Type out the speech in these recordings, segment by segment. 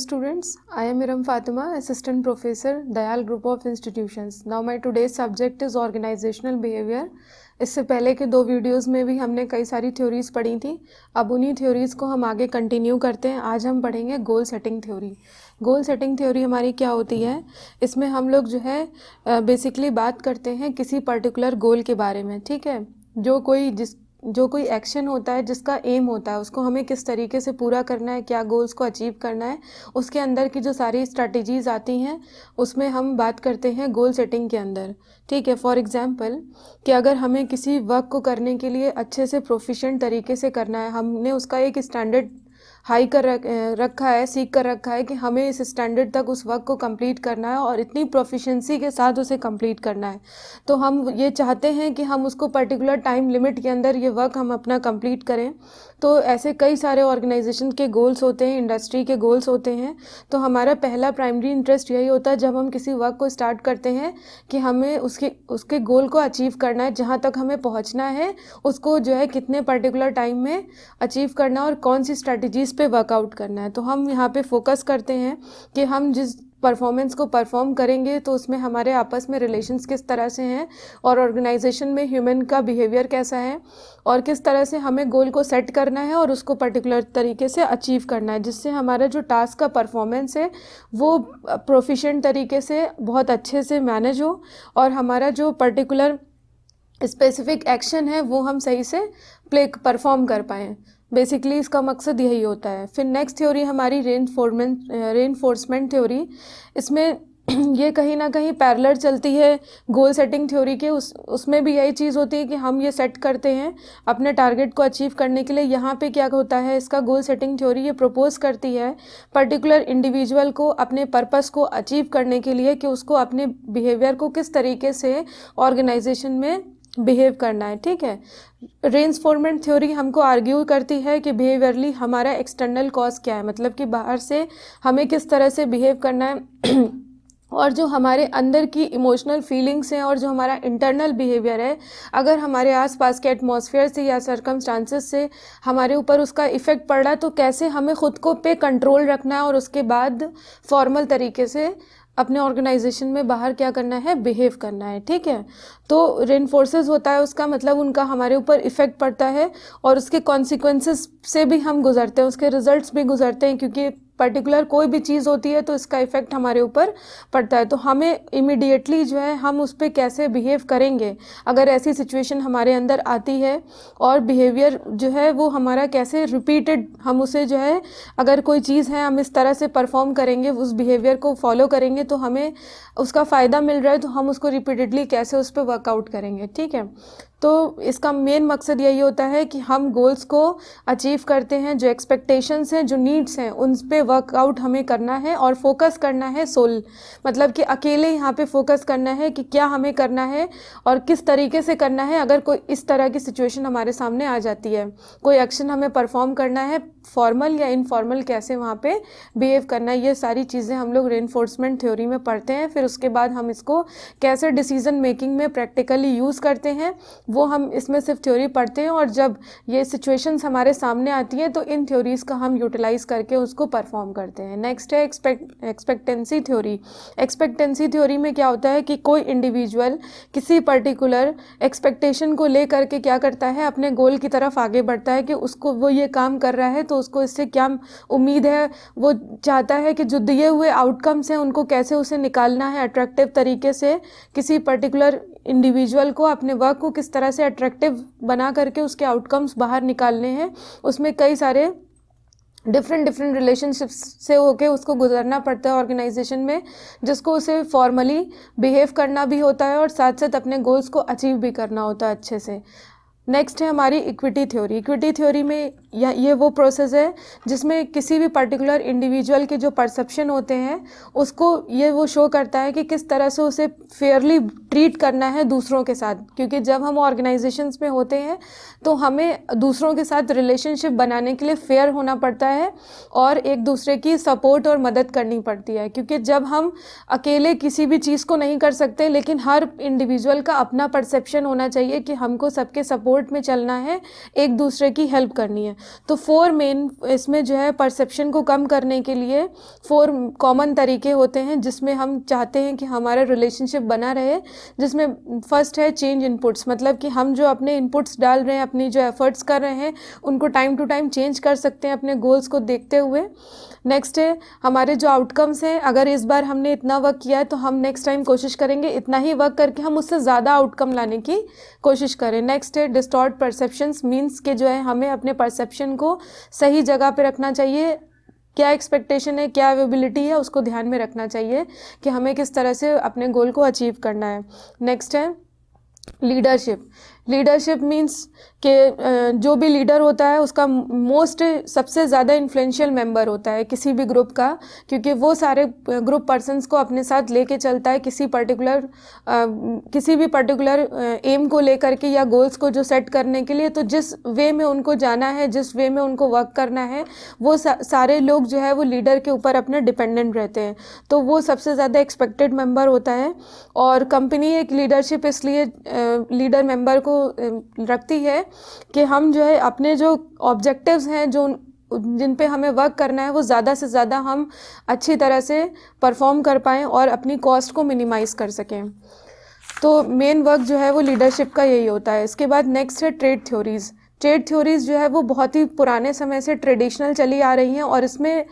students, I am Iram Fatima, Assistant Professor, Dayal Group of Institutions. Now my today's subject is Organizational Behavior. इससे पहले के दो videos में भी हमने कई सारी थ्योरीज पढ़ी थी. अब उन्हीं थ्योरीज को हम आगे कंटिन्यू करते हैं. आज हम पढ़ेंगे goal setting theory. Goal setting theory हमारी क्या होती है? इसमें हम लोग जो है बेसिकली बात करते हैं किसी पर्टिकुलर गोल के बारे में. ठीक है, जो कोई एक्शन होता है, जिसका एम होता है, उसको हमें किस तरीके से पूरा करना है, क्या गोल्स को अचीव करना है, उसके अंदर की जो सारी स्ट्रैटेजीज आती हैं उसमें हम बात करते हैं गोल सेटिंग के अंदर. ठीक है, फॉर एग्जांपल कि अगर हमें किसी वर्क को करने के लिए अच्छे से प्रोफिशिएंट तरीके से करना है, हमने उसका एक स्टैंडर्ड हाई कर रखा है, सीख कर रखा है कि हमें इस स्टैंडर्ड तक उस वर्क को कंप्लीट करना है और इतनी प्रोफिशिएंसी के साथ उसे कंप्लीट करना है. तो हम ये चाहते हैं कि हम उसको पर्टिकुलर टाइम लिमिट के अंदर ये वर्क हम अपना कंप्लीट करें. तो ऐसे कई सारे ऑर्गेनाइजेशन के गोल्स होते हैं, इंडस्ट्री के गोल्स होते हैं. तो हमारा पहला प्राइमरी इंटरेस्ट यही होता है जब हम किसी वर्क को स्टार्ट करते हैं कि हमें उसके गोल को अचीव करना है, जहाँ तक हमें पहुँचना है उसको जो है कितने पर्टिकुलर टाइम में अचीव करना और कौन सी स्ट्रैटेजीज पे वर्कआउट करना है. तो हम यहाँ पे फोकस करते हैं कि हम जिस परफॉर्मेंस को परफॉर्म करेंगे तो उसमें हमारे आपस में रिलेशंस किस तरह से हैं और ऑर्गेनाइजेशन में ह्यूमन का बिहेवियर कैसा है और किस तरह से हमें गोल को सेट करना है और उसको पर्टिकुलर तरीके से अचीव करना है, जिससे हमारा जो टास्क का परफॉर्मेंस है वो प्रोफिशिएंट तरीके से बहुत अच्छे से मैनेज हो और हमारा जो पर्टिकुलर स्पेसिफिक एक्शन है वो हम सही से परफॉर्म कर पाएँ. बेसिकली इसका मकसद यही होता है. फिर नेक्स्ट थ्योरी हमारी रेनफोर्समेंट थ्योरी. इसमें ये कहीं ना कहीं पैरेलल चलती है गोल सेटिंग थ्योरी के. उसमें भी यही चीज़ होती है कि हम ये सेट करते हैं अपने टारगेट को अचीव करने के लिए. यहाँ पे क्या होता है, इसका गोल सेटिंग थ्योरी ये प्रपोज करती है पर्टिकुलर इंडिविजुअल को अपने पर्पस को अचीव करने के लिए कि उसको अपने बिहेवियर को किस तरीके से ऑर्गेनाइजेशन में बिहेव करना है. ठीक है, रेनफोर्समेंट थ्योरी हमको आर्ग्यू करती है कि बिहेवियरली हमारा एक्सटर्नल कॉज क्या है, मतलब कि बाहर से हमें किस तरह से बिहेव करना है और जो हमारे अंदर की इमोशनल फीलिंग्स हैं और जो हमारा इंटरनल बिहेवियर है, अगर हमारे आसपास के एटमॉस्फेयर से या सर्कमस्टांसेस से हमारे ऊपर उसका इफ़ेक्ट पड़ रहा है तो कैसे हमें ख़ुद को पे कंट्रोल रखना है और उसके बाद फॉर्मल तरीके से अपने ऑर्गेनाइजेशन में बाहर क्या करना है, बिहेव करना है. ठीक है, तो रेनफोर्सेस होता है, उसका मतलब उनका हमारे ऊपर इफ़ेक्ट पड़ता है और उसके कॉन्सिक्वेंसेस से भी हम गुजरते हैं, उसके रिजल्ट्स भी गुजरते हैं, क्योंकि पर्टिकुलर कोई भी चीज़ होती है तो इसका इफ़ेक्ट हमारे ऊपर पड़ता है. तो हमें इमीडिएटली जो है हम उस पर कैसे बिहेव करेंगे अगर ऐसी सिचुएशन हमारे अंदर आती है और बिहेवियर जो है वो हमारा कैसे रिपीटेड हम उसे जो है अगर कोई चीज़ है हम इस तरह से परफॉर्म करेंगे, उस बिहेवियर को फॉलो करेंगे तो हमें उसका फ़ायदा मिल रहा है तो हम उसको रिपीटेडली कैसे उस पर वर्कआउट करेंगे. ठीक है, तो इसका मेन मकसद यही होता है कि हम गोल्स को अचीव करते हैं, जो एक्सपेक्टेशंस हैं, जो नीड्स हैं, उन पे वर्कआउट हमें करना है और फोकस करना है सोल, मतलब कि अकेले यहाँ पे फोकस करना है कि क्या हमें करना है और किस तरीके से करना है. अगर कोई इस तरह की सिचुएशन हमारे सामने आ जाती है, कोई एक्शन हमें परफॉर्म करना है, फॉर्मल या इनफॉर्मल कैसे वहाँ पे बिहेव करना है, ये सारी चीज़ें हम लोग रेनफोर्समेंट थ्योरी में पढ़ते हैं. फिर उसके बाद हम इसको कैसे डिसीजन मेकिंग में प्रैक्टिकली यूज़ करते हैं वो हम इसमें सिर्फ थ्योरी पढ़ते हैं और जब ये सिचुएशंस हमारे सामने आती हैं तो इन थ्योरीज़ का हम यूटिलाइज़ करके उसको परफॉर्म करते हैं. नेक्स्ट है एक्सपेक्टेंसी थ्योरी. एक्सपेक्टेंसी थ्योरी में क्या होता है कि कोई इंडिविजुअल किसी पर्टिकुलर एक्सपेक्टेशन को ले करके क्या करता है, अपने गोल की तरफ आगे बढ़ता है कि उसको वो ये काम कर रहा है तो उसको इससे क्या उम्मीद है, वो चाहता है कि जो दिए हुए आउटकम्स हैं उनको कैसे उसे निकालना है अट्रैक्टिव तरीके से. किसी पर्टिकुलर इंडिविजुअल को अपने वर्क को किस तरह से अट्रैक्टिव बना करके उसके आउटकम्स बाहर निकालने हैं, उसमें कई सारे डिफरेंट रिलेशनशिप्स से होके उसको गुजरना पड़ता है ऑर्गेनाइजेशन में, जिसको उसे फॉर्मली बिहेव करना भी होता है और साथ साथ अपने गोल्स को अचीव भी करना होता है अच्छे से. नेक्स्ट है हमारी इक्विटी थ्योरी. इक्विटी थ्योरी में ये वो प्रोसेस है जिसमें किसी भी पर्टिकुलर इंडिविजुअल के जो परसेप्शन होते हैं उसको ये वो शो करता है कि किस तरह से उसे फेयरली ट्रीट करना है दूसरों के साथ. क्योंकि जब हम ऑर्गेनाइजेशंस में होते हैं तो हमें दूसरों के साथ रिलेशनशिप बनाने के लिए फेयर होना पड़ता है और एक दूसरे की सपोर्ट और मदद करनी पड़ती है. क्योंकि जब हम अकेले किसी भी चीज़ को नहीं कर सकते, लेकिन हर इंडिविजुअल का अपना परसेप्शन होना चाहिए कि हमको सबके सपोर्ट में चलना है, एक दूसरे की हेल्प करनी है. तो 4 मेन इसमें जो है परसेप्शन को कम करने के लिए 4 कॉमन तरीके होते हैं जिसमें हम चाहते हैं कि हमारा रिलेशनशिप बना रहे, जिसमें फर्स्ट है चेंज इनपुट्स, मतलब कि हम जो अपने इनपुट्स डाल रहे हैं, अपनी जो एफर्ट्स कर रहे हैं उनको टाइम टू टाइम चेंज कर सकते हैं अपने गोल्स को देखते हुए। नेक्स्ट है हमारे जो आउटकम्स हैं, अगर इस बार हमने इतना वर्क किया है तो हम नेक्स्ट टाइम कोशिश करेंगे इतना ही वर्क करके हम उससे ज़्यादा आउटकम लाने की कोशिश करें। नेक्स्ट है डिस्टॉर्ट परसेप्शंस, मीन्स के जो है हमें अपने परसेप्शन को सही जगह पे रखना चाहिए, क्या एक्सपेक्टेशन है, क्या अवेबिलिटी है, उसको ध्यान में रखना चाहिए कि हमें किस तरह से अपने गोल को अचीव करना है। नेक्स्ट है लीडरशिप। लीडरशिप मीन्स कि जो भी लीडर होता है उसका मोस्ट सबसे ज़्यादा इन्फ्लुएंशियल मेंबर होता है किसी भी ग्रुप का, क्योंकि वो सारे ग्रुप पर्सन्स को अपने साथ लेके चलता है किसी भी पर्टिकुलर एम को लेकर के या गोल्स को जो सेट करने के लिए। तो जिस वे में उनको जाना है, जिस वे में उनको वर्क करना है, वो सारे लोग जो है वो लीडर के ऊपर अपने डिपेंडेंट रहते हैं, तो वो सबसे ज़्यादा एक्सपेक्टेड मेंबर होता है। और कंपनी एक लीडरशिप इसलिए लीडर मेंबर को रखती है कि हम जो है अपने जो ऑब्जेक्टिव्स हैं, जो जिन पे हमें वर्क करना है, वो ज़्यादा से ज़्यादा हम अच्छी तरह से परफॉर्म कर पाएँ और अपनी कॉस्ट को मिनिमाइज़ कर सकें। तो मेन वर्क जो है वो लीडरशिप का यही होता है। इसके बाद नेक्स्ट है ट्रेड थ्योरीज़। ट्रेड थ्योरीज़ जो है वो बहुत ही पुराने समय से ट्रेडिशनल चली आ रही हैं और इसमें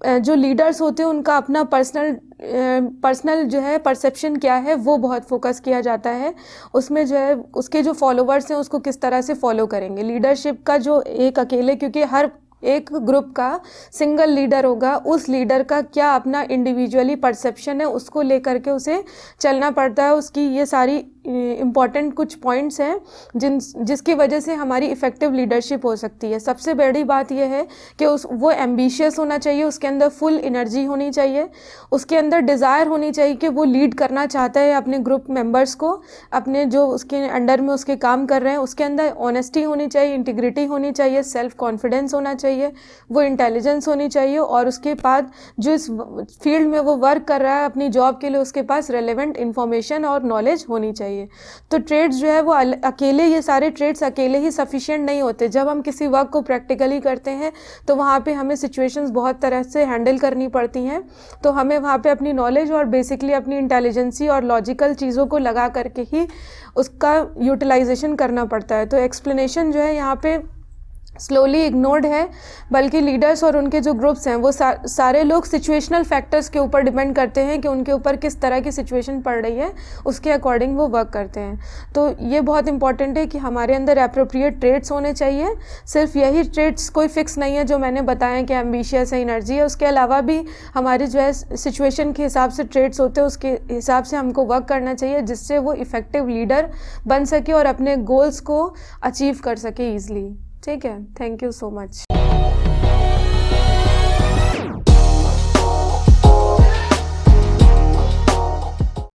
जो लीडर्स होते हैं उनका अपना पर्सनल जो है परसेप्शन क्या है वो बहुत फोकस किया जाता है। उसमें जो है उसके जो फॉलोवर्स हैं उसको किस तरह से फॉलो करेंगे। लीडरशिप का जो एक अकेले, क्योंकि हर एक ग्रुप का सिंगल लीडर होगा, उस लीडर का क्या अपना इंडिविजुअली परसेप्शन है उसको लेकर के उसे चलना पड़ता है। उसकी ये सारी इम्पॉर्टेंट कुछ पॉइंट्स हैं जिसकी वजह से हमारी इफ़ेक्टिव लीडरशिप हो सकती है। सबसे बड़ी बात यह है कि वो एम्बिशियस होना चाहिए, उसके अंदर फुल एनर्जी होनी चाहिए, उसके अंदर डिज़ायर होनी चाहिए कि वो लीड करना चाहता है अपने ग्रुप मेंबर्स को, अपने जो उसके अंडर में उसके काम कर रहे हैं। उसके अंदर ऑनेस्टी होनी चाहिए, इंटीग्रिटी होनी चाहिए, सेल्फ कॉन्फिडेंस होना चाहिए, वो इंटेलिजेंस होनी चाहिए, और उसके बाद जो इस फील्ड में वो वर्क कर रहा है अपनी जॉब के लिए उसके पास रेलेवेंट इन्फॉर्मेशन और नॉलेज होनी चाहिए। तो ट्रेड्स जो है वो अकेले, ये सारे ट्रेड्स अकेले ही सफिशिएंट नहीं होते। जब हम किसी वर्क को प्रैक्टिकली करते हैं तो वहाँ पे हमें सिचुएशंस बहुत तरह से हैंडल करनी पड़ती हैं, तो हमें वहाँ पे अपनी नॉलेज और बेसिकली अपनी इंटेलिजेंसी और लॉजिकल चीज़ों को लगा करके ही उसका यूटिलाइजेशन करना पड़ता है। तो एक्सप्लेनेशन जो है यहाँ पे स्लोली इग्नोर्ड है, बल्कि लीडर्स और उनके जो ग्रुप्स हैं वो सारे लोग सिचुएशनल फैक्टर्स के ऊपर डिपेंड करते हैं कि उनके ऊपर किस तरह की सिचुएशन पड़ रही है, उसके अकॉर्डिंग वो वर्क करते हैं। तो ये बहुत इंपॉर्टेंट है कि हमारे अंदर एप्रोप्रिएट ट्रेड्स होने चाहिए। सिर्फ यही ट्रेड्स कोई फिक्स नहीं है जो मैंने बताया कि एम्बिशियस है, एनर्जी है, उसके अलावा भी हमारी जो है सिचुएशन के हिसाब से ट्रेड्स होते हैं, उसके हिसाब से हमको वर्क करना चाहिए जिससे वो इफ़ेक्टिव लीडर बन सके और अपने गोल्स को अचीव कर सके ईज़िली। ठीक है, थैंक यू सो मच।